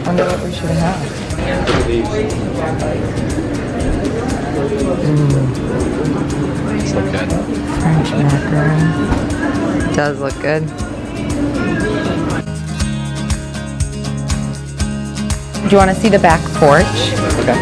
wonder what we should have. Look at these. These look good. French macaron. Does look good. Do you want to see the back porch? Okay.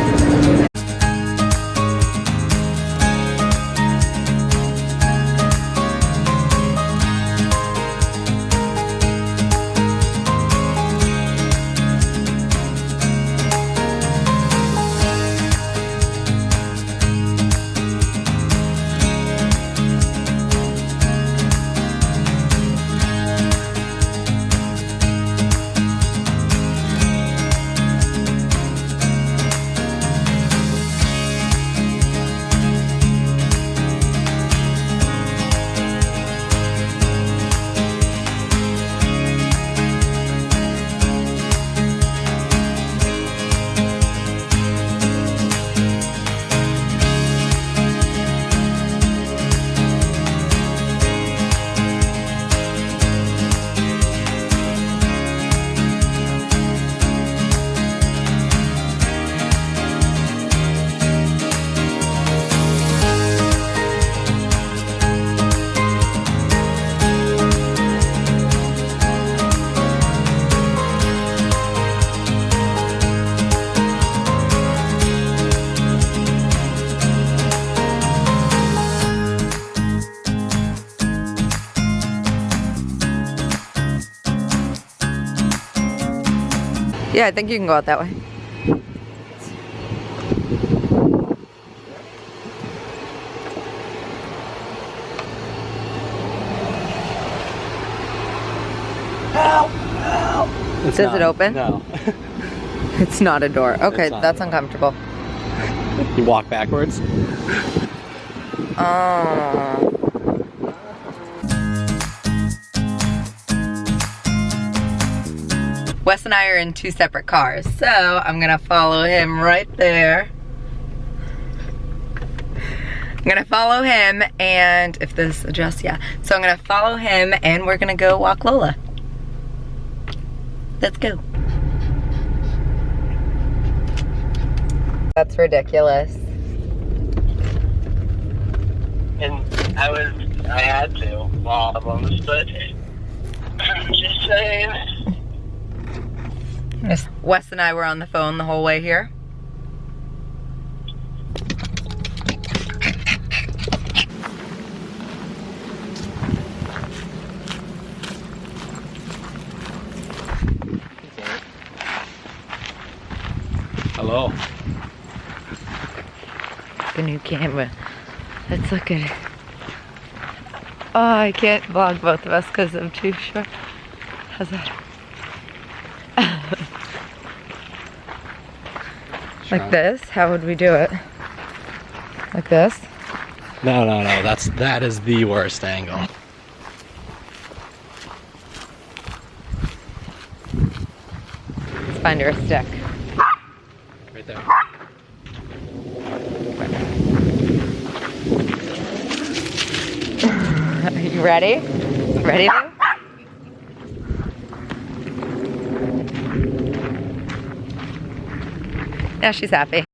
Yeah, I think you can go out that way. Help! Help! Does it open? No. It's not a door. Okay, not that's a door. uncomfortable. You walk backwards. Oh. Wes and I are in two separate cars, so I'm gonna follow him right there. I'm gonna follow him, and if this adjusts, yeah. So I'm gonna follow him, and we're gonna go walk Lola. Let's go. That's ridiculous. And I had to, all of them, but I'm just saying. Wes and I were on the phone the whole way here. Hello. The new camera. Let's look at it. Oh, I can't vlog both of us because I'm too short. How's that? Like this? How would we do it? Like this? No. That is the worst angle. Let's find her a stick. Right there. Are you ready? Ready, Lou? Yeah, she's happy.